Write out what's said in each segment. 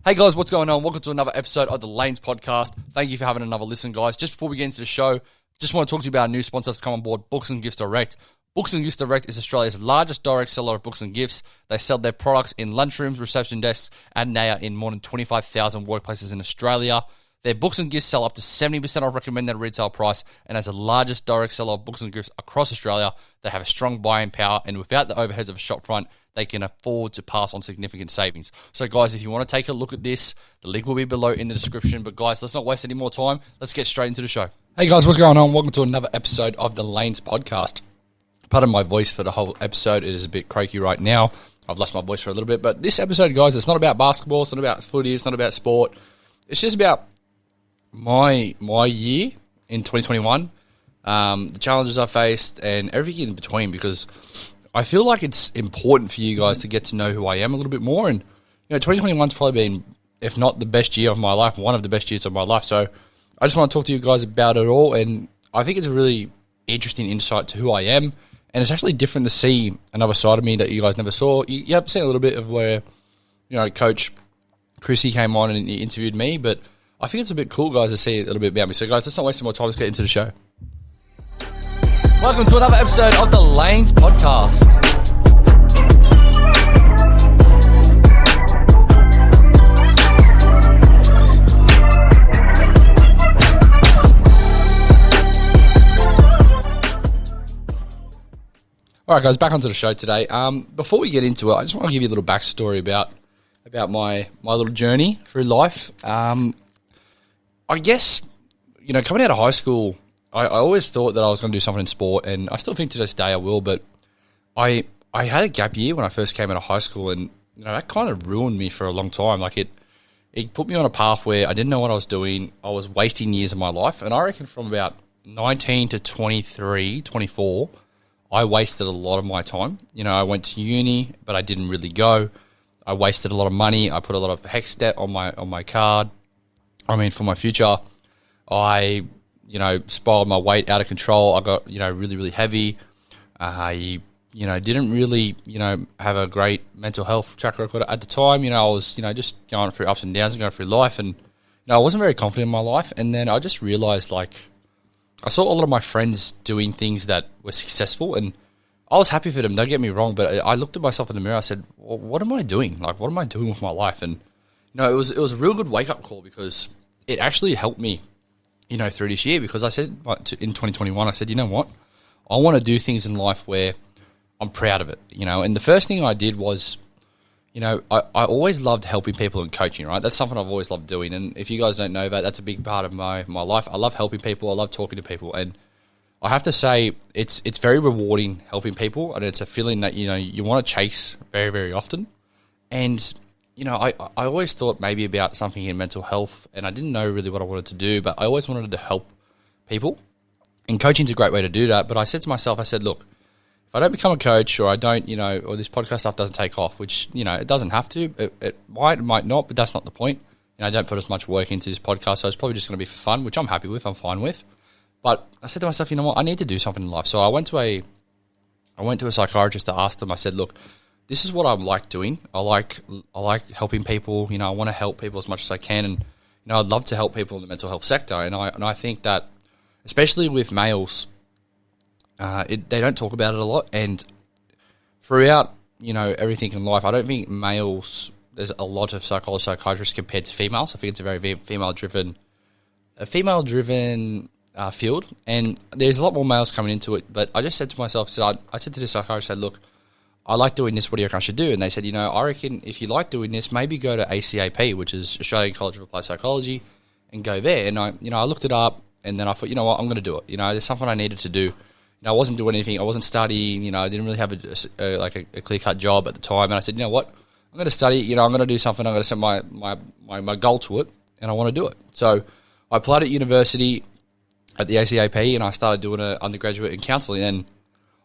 Hey guys, what's going on? Welcome to another episode of the Lanes Podcast. Thank you for having another listen, guys. Just before we get into the show, just want to talk to you about our new sponsor that's come on board, Books and Gifts Direct. Books and Gifts Direct is Australia's largest direct seller of books and gifts. They sell their products in lunchrooms, reception desks, and now in more than 25,000 workplaces in Australia. Their books and gifts sell up to 70% off recommended retail price, and as the largest direct seller of books and gifts across Australia, they have a strong buying power, and without the overheads of a shop front, they can afford to pass on significant savings. So guys, if you want to take a look at this, the link will be below in the description. But guys, let's not waste any more time. Let's get straight into the show. Hey guys, what's going on? Welcome to another episode of the Lanes Podcast. Pardon my voice for the whole episode. It is a bit croaky right now. I've lost my voice for a little bit. But this episode, guys, it's not about basketball. It's not about footy. It's not about sport. It's just about my year in 2021, the challenges I faced, and everything in between, because I feel like it's important for you guys to get to know who I am a little bit more. And, 2021's probably been, if not the best year of my life, one of the best years of my life. So I just want to talk to you guys about it all. And I think it's a really interesting insight to who I am. And it's actually different to see another side of me that you guys never saw. You have seen a little bit of where, Coach Chrissy came on and he interviewed me. But I think it's a bit cool, guys, to see a little bit about me. So, guys, let's not waste more time. Let's get into the show. Welcome to another episode of the Lanes Podcast. All right, guys, back onto the show today. Before we get into it, I just want to give you a little backstory about my little journey through life. I guess, coming out of high school, I always thought that I was going to do something in sport, and I still think to this day I will, but I had a gap year when I first came out of high school, and that kind of ruined me for a long time. Like it put me on a path where I didn't know what I was doing. I was wasting years of my life, and I reckon from about 19 to 23, 24, I wasted a lot of my time. I went to uni, but I didn't really go. I wasted a lot of money. I put a lot of hex debt on my card. For my future, I spiraled my weight out of control. I got, really, really heavy. I, didn't really, have a great mental health track record at the time. I was, just going through ups and downs and going through life. And, I wasn't very confident in my life. And then I just realized, I saw a lot of my friends doing things that were successful. And I was happy for them, don't get me wrong. But I looked at myself in the mirror. I said, well, what am I doing? What am I doing with my life? And, it was a real good wake-up call, because it actually helped me through this year, because I said in 2021, I said, you know what? I want to do things in life where I'm proud of it, and the first thing I did was, I always loved helping people and coaching, right? That's something I've always loved doing. And if you guys don't know that, that's a big part of my life. I love helping people. I love talking to people. And I have to say, it's very rewarding helping people. And it's a feeling that, you want to chase very, very often. And I always thought maybe about something in mental health, and I didn't know really what I wanted to do, but I always wanted to help people. And coaching's a great way to do that. But I said to myself, look, if I don't become a coach, or I don't, or this podcast stuff doesn't take off, which, it doesn't have to. It might not, but that's not the point. I don't put as much work into this podcast, so it's probably just going to be for fun, which I'm happy with, I'm fine with. But I said to myself, you know what, I need to do something in life. So I went to a psychiatrist to ask them. I said, look, this is what I like doing. I like helping people. I want to help people as much as I can, and I'd love to help people in the mental health sector. And I think that, especially with males, they don't talk about it a lot. And throughout everything in life, I don't think males, there's a lot of psychiatrists compared to females. I think it's a very female driven field, and there's a lot more males coming into it. But I just said to myself, I said to the psychiatrist, look, I like doing this, what do you reckon I should do? And they said, I reckon if you like doing this, maybe go to ACAP, which is Australian College of Applied Psychology, and go there. And I looked it up, and then I thought, what, I'm going to do it. There's something I needed to do. I wasn't doing anything. I wasn't studying. I didn't really have a clear-cut job at the time. And I said, you know what, I'm going to study. I'm going to do something. I'm going to set my goal to it, and I want to do it. So I applied at university at the ACAP, and I started doing an undergraduate in counselling. And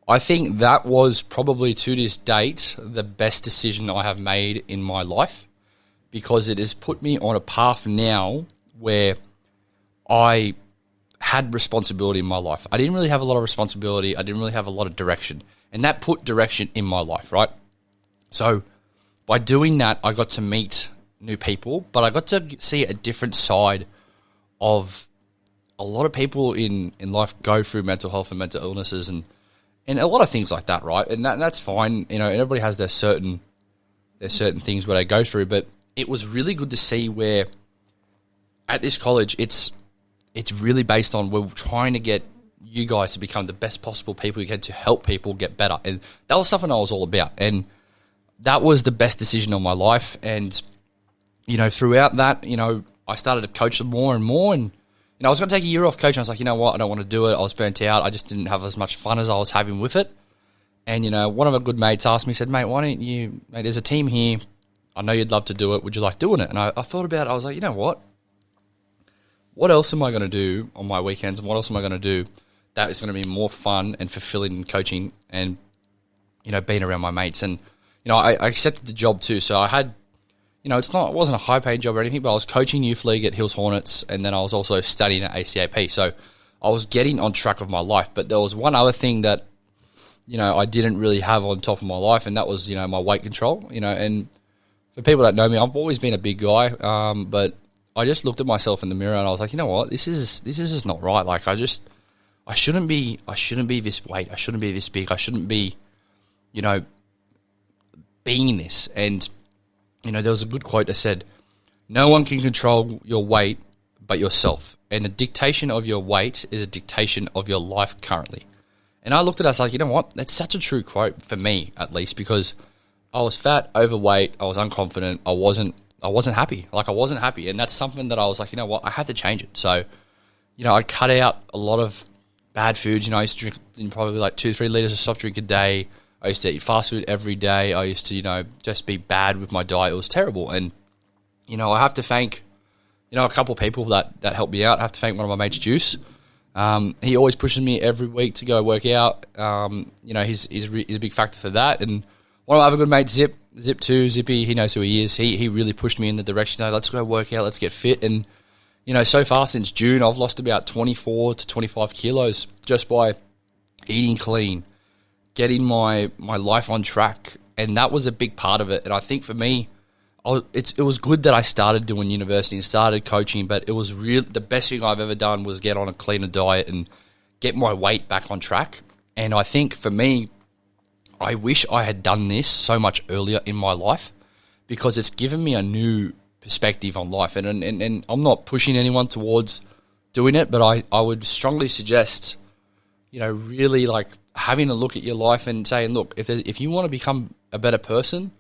I think that was probably, to this date, the best decision I have made in my life, because it has put me on a path now where I had responsibility in my life. I didn't really have a lot of responsibility. I didn't really have a lot of direction. And that put direction in my life, right? So by doing that, I got to meet new people, but I got to see a different side of a lot of people in life go through mental health and mental illnesses and a lot of things like that, right? And that's fine. You know, everybody has their certain things where they go through, but it was really good to see where at this college it's really based on we're trying to get you guys to become the best possible people you can to help people get better. And that was something I was all about. And that was the best decision of my life. And, you know, throughout that, you know, I started to coach them more and more. And, you know, I was going to take a year off coaching. I was like, you know what, I don't want to do it. I was burnt out. I just didn't have as much fun as I was having with it. And, you know, one of my good mates asked me, said, mate, why don't you, mate, there's a team here. I know you'd love to do it. Would you like doing it? And I thought about it. I was like, you know what? What else am I going to do on my weekends? And what else am I going to do that is going to be more fun and fulfilling in coaching and, you know, being around my mates? And, you know, I accepted the job too. So I had, you know, it wasn't a high-paid job or anything, but I was coaching youth league at Hills Hornets, and then I was also studying at ACAP. So I was getting on track of my life. But there was one other thing that, you know, I didn't really have on top of my life, and that was, you know, my weight control. You know, and for people that know me, I've always been a big guy, but I just looked at myself in the mirror and I was like, you know what, this is just not right. Like I shouldn't be this weight. I shouldn't be this big. I shouldn't be, you know, being this. And, you know, there was a good quote that said, no one can control your weight but yourself. And the dictation of your weight is a dictation of your life currently. And I looked at us like, you know what, that's such a true quote for me, at least, because I was fat, overweight, I was unconfident, I wasn't happy. Like, I wasn't happy. And that's something that I was like, you know what, I have to change it. So, you know, I cut out a lot of bad foods. You know, I used to drink probably like 2-3 litres of soft drink a day. I used to eat fast food every day. I used to, you know, just be bad with my diet. It was terrible. And, you know, I have to thank, you know, a couple of people that helped me out. I have to thank one of my mates, Juice. He always pushes me every week to go work out. You know, he's a big factor for that. And one of my other good mates, Zippy, he knows who he is. He really pushed me in the direction, let's go work out, let's get fit. And, you know, so far since June, I've lost about 24 to 25 kilos just by eating clean, getting my life on track. And that was a big part of it. And I think for me, it was good that I started doing university and started coaching, but it was the best thing I've ever done was get on a cleaner diet and get my weight back on track. And I think for me, I wish I had done this so much earlier in my life, because it's given me a new perspective on life. And I'm not pushing anyone towards doing it, but I would strongly suggest, you know, really like having a look at your life and saying, look, if you want to become a better person,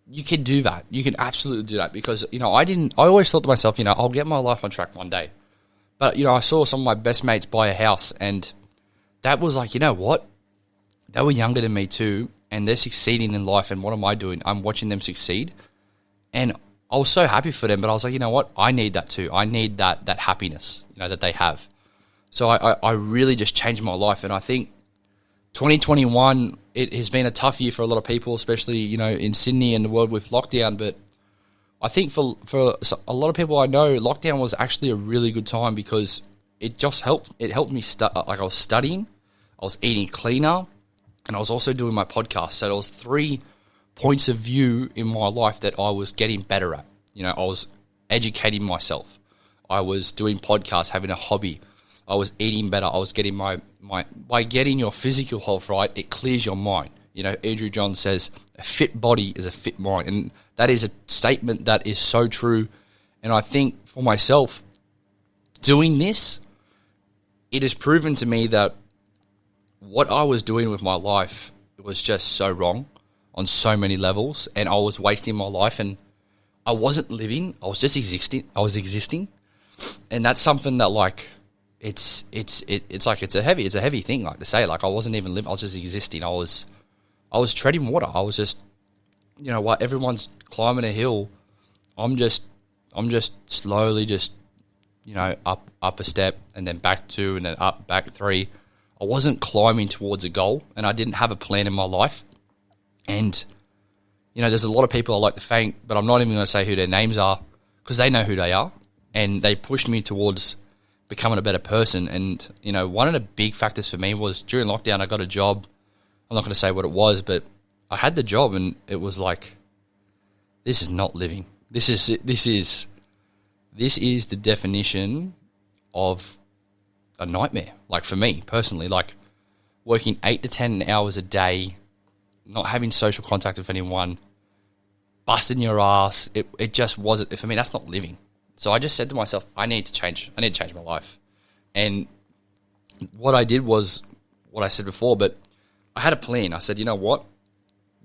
you can do that. You can absolutely do that. Because, you know, I always thought to myself, you know, I'll get my life on track one day. But, you know, I saw some of my best mates buy a house, and that was like, you know what? They were younger than me too, and they're succeeding in life, and what am I doing? I'm watching them succeed. And I was so happy for them, but I was like, you know what? I need that too. I need that happiness, you know, that they have. So I really just changed my life. And I think 2021, it has been a tough year for a lot of people, especially, you know, in Sydney and the world with lockdown. But I think for a lot of people I know, lockdown was actually a really good time, because it just helped. It helped me like I was studying, I was eating cleaner, and I was also doing my podcast. So there was 3 points of view in my life that I was getting better at. You know, I was educating myself. I was doing podcasts, having a hobby. I was eating better. I was getting by getting your physical health right, it clears your mind. You know, Andrew John says, a fit body is a fit mind. And that is a statement that is so true. And I think for myself, doing this, it has proven to me that what I was doing with my life was just so wrong on so many levels, and I was wasting my life, and I wasn't living. I was just existing. I was existing, and that's something that like it's a heavy thing, like to say. Like I wasn't even living. I was just existing. I was treading water. I was just, you know what? Everyone's climbing a hill. I'm just slowly just, you know, up a step and then back 2 and then up back 3. I wasn't climbing towards a goal, and I didn't have a plan in my life. And, you know, there's a lot of people I like to thank, but I'm not even going to say who their names are, because they know who they are, and they pushed me towards becoming a better person. And, you know, one of the big factors for me was during lockdown, I got a job. I'm not going to say what it was, but I had the job, and it was like, this is not living. This is the definition of a nightmare. Like for me personally, like working 8 to 10 hours a day, not having social contact with anyone, busting your ass. It just wasn't, for me, that's not living. So I just said to myself, I need to change my life. And what I did was what I said before, but I had a plan. I said, you know what?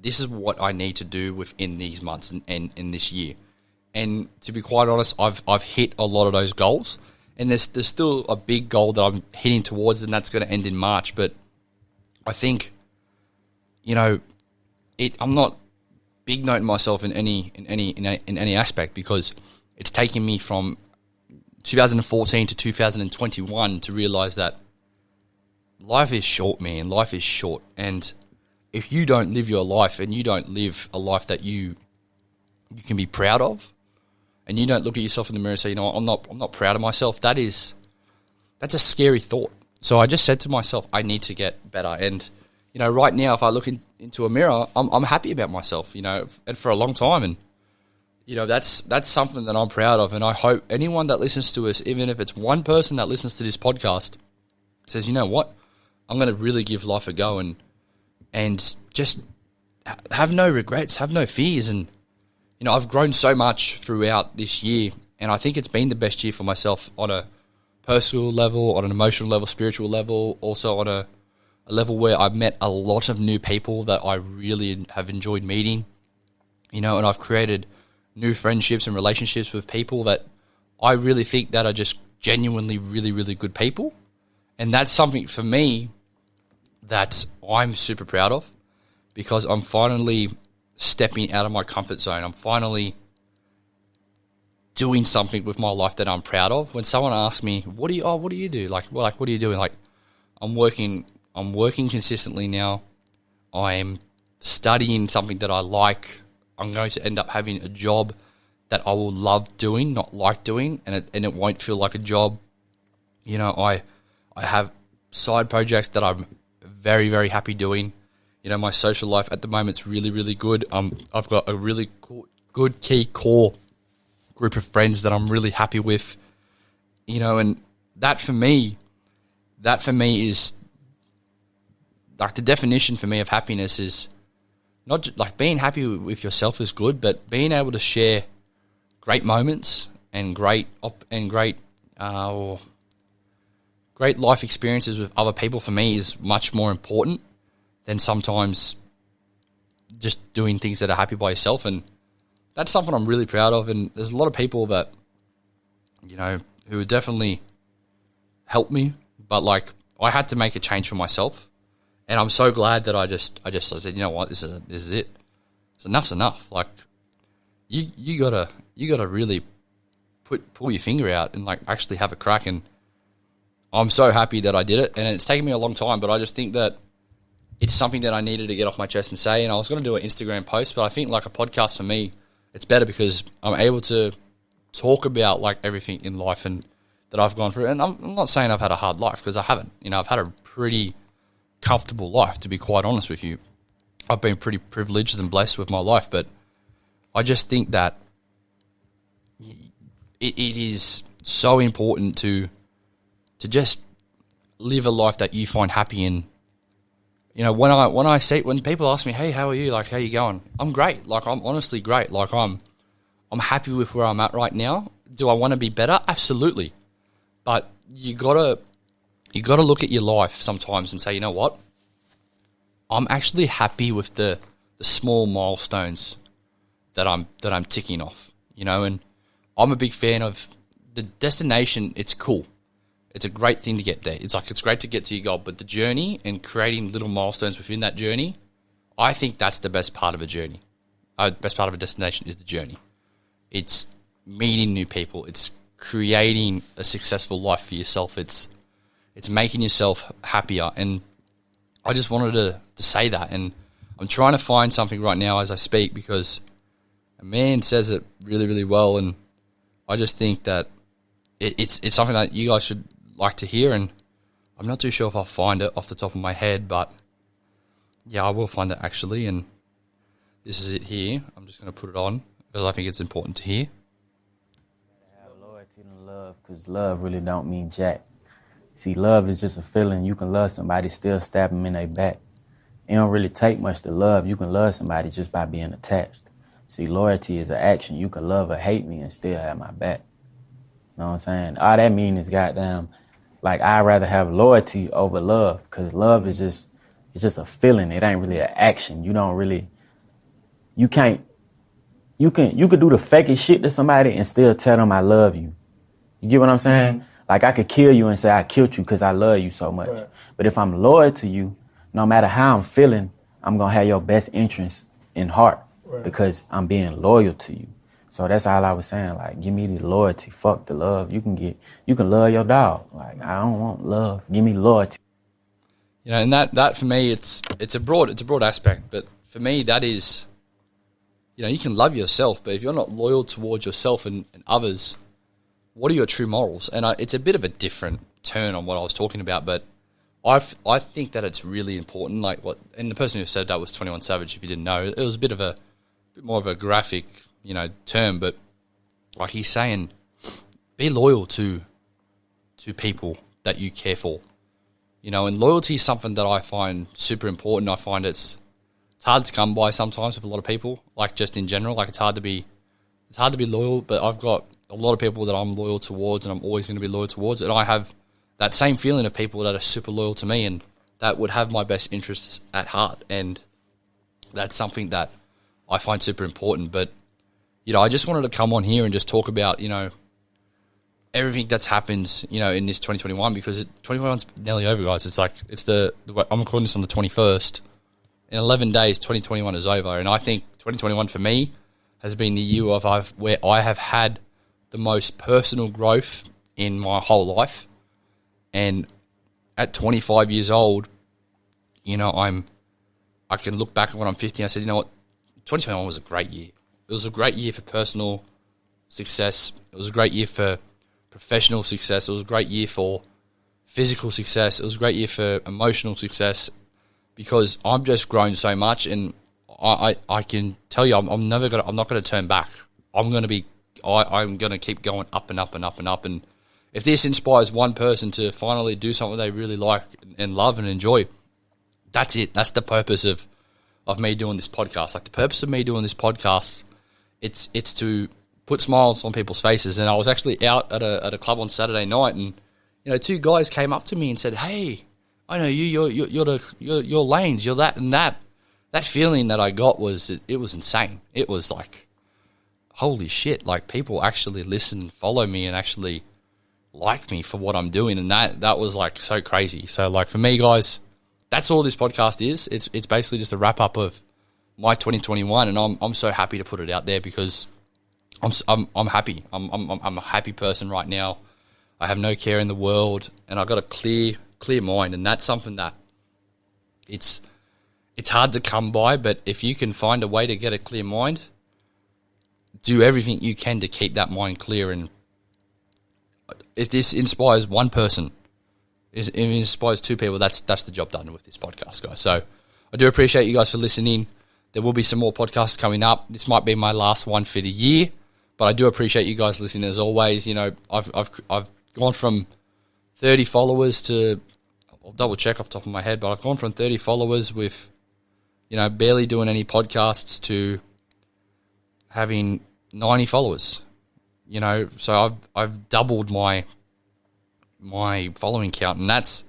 This is what I need to do within these months and in this year. And to be quite honest, I've hit a lot of those goals. And there's still a big goal that I'm heading towards, and that's going to end in March. But I think, you know, I'm not big noting myself in any aspect, because it's taken me from 2014 to 2021 to realize that life is short, man. Life is short, and if you don't live your life, and you don't live a life that you can be proud of, and you don't look at yourself in the mirror and say, you know what, I'm not proud of myself, that's a scary thought. So I just said to myself, I need to get better. And you know, right now, if I look into a mirror, I'm happy about myself, you know, and for a long time. And you know, that's something that I'm proud of. And I hope anyone that listens to us, even if it's one person that listens to this podcast, says, you know what, I'm going to really give life a go and just have no regrets, have no fears. And you know, I've grown so much throughout this year, and I think it's been the best year for myself on a personal level, on an emotional level, spiritual level, also on a level where I've met a lot of new people that I really have enjoyed meeting, you know, and I've created new friendships and relationships with people that I really think that are just genuinely really, really good people. And that's something for me that I'm super proud of, because I'm finally stepping out of my comfort zone. I'm finally doing something with my life that I'm proud of. When someone asks me, what do you do? What are you doing? Like, I'm working consistently now. I'm studying something that I like. I'm going to end up having a job that I will love doing, not like doing, and it won't feel like a job. You know, I have side projects that I'm very, very happy doing. You know, my social life at the moment's really, really good. I've got a really good key core group of friends that I'm really happy with. You know, and that for me is like the definition for me of happiness is not just, like, being happy with yourself is good, but being able to share great moments and great life experiences with other people for me is much more important than sometimes just doing things that are happy by yourself. And that's something I'm really proud of. And there's a lot of people that, you know, who definitely helped me, but like, I had to make a change for myself. And I'm so glad that I said, you know what, this is it. So enough's enough. Like, you gotta really pull your finger out and like actually have a crack. And I'm so happy that I did it. And it's taken me a long time, but I just think that it's something that I needed to get off my chest and say. And I was going to do an Instagram post, but I think like a podcast for me, it's better because I'm able to talk about like everything in life and that I've gone through. And I'm not saying I've had a hard life, because I haven't. You know, I've had a pretty comfortable life, to be quite honest with you. I've been pretty privileged and blessed with my life, but I just think that it is so important to just live a life that you find happy in. You know, when people ask me, hey, how are you? Like, how you going? I'm great. Like, I'm honestly great. Like, I'm happy with where I'm at right now. Do I want to be better? Absolutely. But you gotta look at your life sometimes and say, you know what? I'm actually happy with the small milestones that I'm ticking off. You know, and I'm a big fan of the destination. It's cool. It's a great thing to get there. It's great to get to your goal, but the journey and creating little milestones within that journey, I think that's the best part of a journey. Best part of a destination is the journey. It's meeting new people. It's creating a successful life for yourself. It's making yourself happier. And I just wanted to say that. And I'm trying to find something right now as I speak, because a man says it really, really well. And I just think that it's something that you guys should like to hear. And I'm not too sure if I'll find it off the top of my head, but yeah, I will find it actually. And this is it here. I'm just going to put it on. because I think it's important to hear. Have loyalty and love, because love really don't mean jack. See, love is just a feeling. You can love somebody, still stab them in their back. It don't really take much to love. You can love somebody just by being attached. See, loyalty is an action. You can love or hate me and still have my back. You know what I'm saying? All that mean is goddamn, like, I'd rather have loyalty over love, because love is just, it's just a feeling. It ain't really an action. You don't really, you could do the fakest shit to somebody and still tell them I love you. You get what I'm saying? Mm-hmm. Like, I could kill you and say I killed you because I love you so much. Right. But if I'm loyal to you, no matter how I'm feeling, I'm going to have your best interest in heart, right, because I'm being loyal to you. So that's all I was saying. Like, give me the loyalty. Fuck the love. You can love your dog. Like, I don't want love. Give me loyalty. You know, and that for me, it's a broad aspect. But for me, that is, you know, you can love yourself, but if you're not loyal towards yourself and others, what are your true morals? And it's a bit of a different turn on what I was talking about, but I think that it's really important. Like and the person who said that was 21 Savage. If you didn't know, it was a bit more of a graphic, you know, term, but like he's saying, be loyal to people that you care for, you know. And loyalty is something that I find super important. I find it's hard to come by sometimes with a lot of people, like just in general. Like it's hard to be loyal, but I've got a lot of people that I'm loyal towards and I'm always going to be loyal towards. And I have that same feeling of people that are super loyal to me and that would have my best interests at heart. And that's something that I find super important. But, you know, I just wanted to come on here and just talk about, you know, everything that's happened, you know, in this 2021, because 2021's nearly over, guys. It's like, I'm recording this on the 21st. In 11 days, 2021 is over. And I think 2021 for me has been the year where I have had the most personal growth in my whole life. And at 25 years old, you know, I can look back when I'm 50 and I said, you know what, 2021 was a great year. It was a great year for personal success. It was a great year for professional success. It was a great year for physical success. It was a great year for emotional success, because I've just grown so much, and I can tell you I'm not going to turn back. I'm going to keep going up and up and up and up. And if this inspires one person to finally do something they really like and love and enjoy, that's it. That's the purpose of me doing this podcast. Like, the purpose of me doing this podcast, it's to put smiles on people's faces. And I was actually out at a club on Saturday night, and you know, two guys came up to me and said, "Hey, I know you're Lanes, you're that and that." That feeling that I got was insane. It was like, holy shit! Like, people actually listen and follow me and actually like me for what I'm doing, and that was like so crazy. So, like, for me, guys, that's all this podcast is. It's basically just a wrap up of my 2021, and I'm so happy to put it out there, because I'm happy. I'm a happy person right now. I have no care in the world, and I've got a clear mind, and that's something that it's hard to come by. But if you can find a way to get a clear mind, do everything you can to keep that mind clear. And if this inspires one person, if it inspires two people, that's the job done with this podcast, guys. So I do appreciate you guys for listening. There will be some more podcasts coming up. This might be my last one for the year, but I do appreciate you guys listening as always. You know, I've gone from 30 followers to, I'll double check off the top of my head, but I've gone from 30 followers with, you know, barely doing any podcasts to having 90 followers. You know, so I've doubled my following count, and that's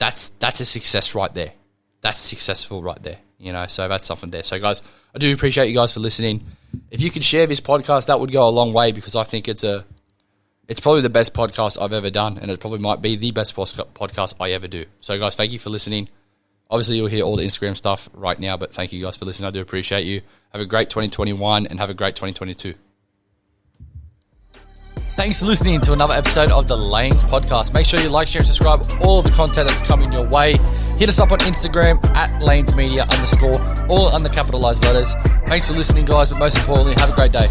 a success right there. That's successful right there. You know, so that's something there. So, guys, I do appreciate you guys for listening. If you could share this podcast, that would go a long way, because I think it's probably the best podcast I've ever done, and it probably might be the best podcast I ever do. So, guys, thank you for listening. Obviously, you'll hear all the Instagram stuff right now, but thank you guys for listening. I do appreciate you. Have a great 2021 and have a great 2022. Thanks for listening to another episode of the Lanes Podcast. Make sure you like, share, and subscribe all the content that's coming your way. Hit us up on Instagram at LanesMedia_, all under capitalized letters. Thanks for listening, guys, but most importantly, have a great day.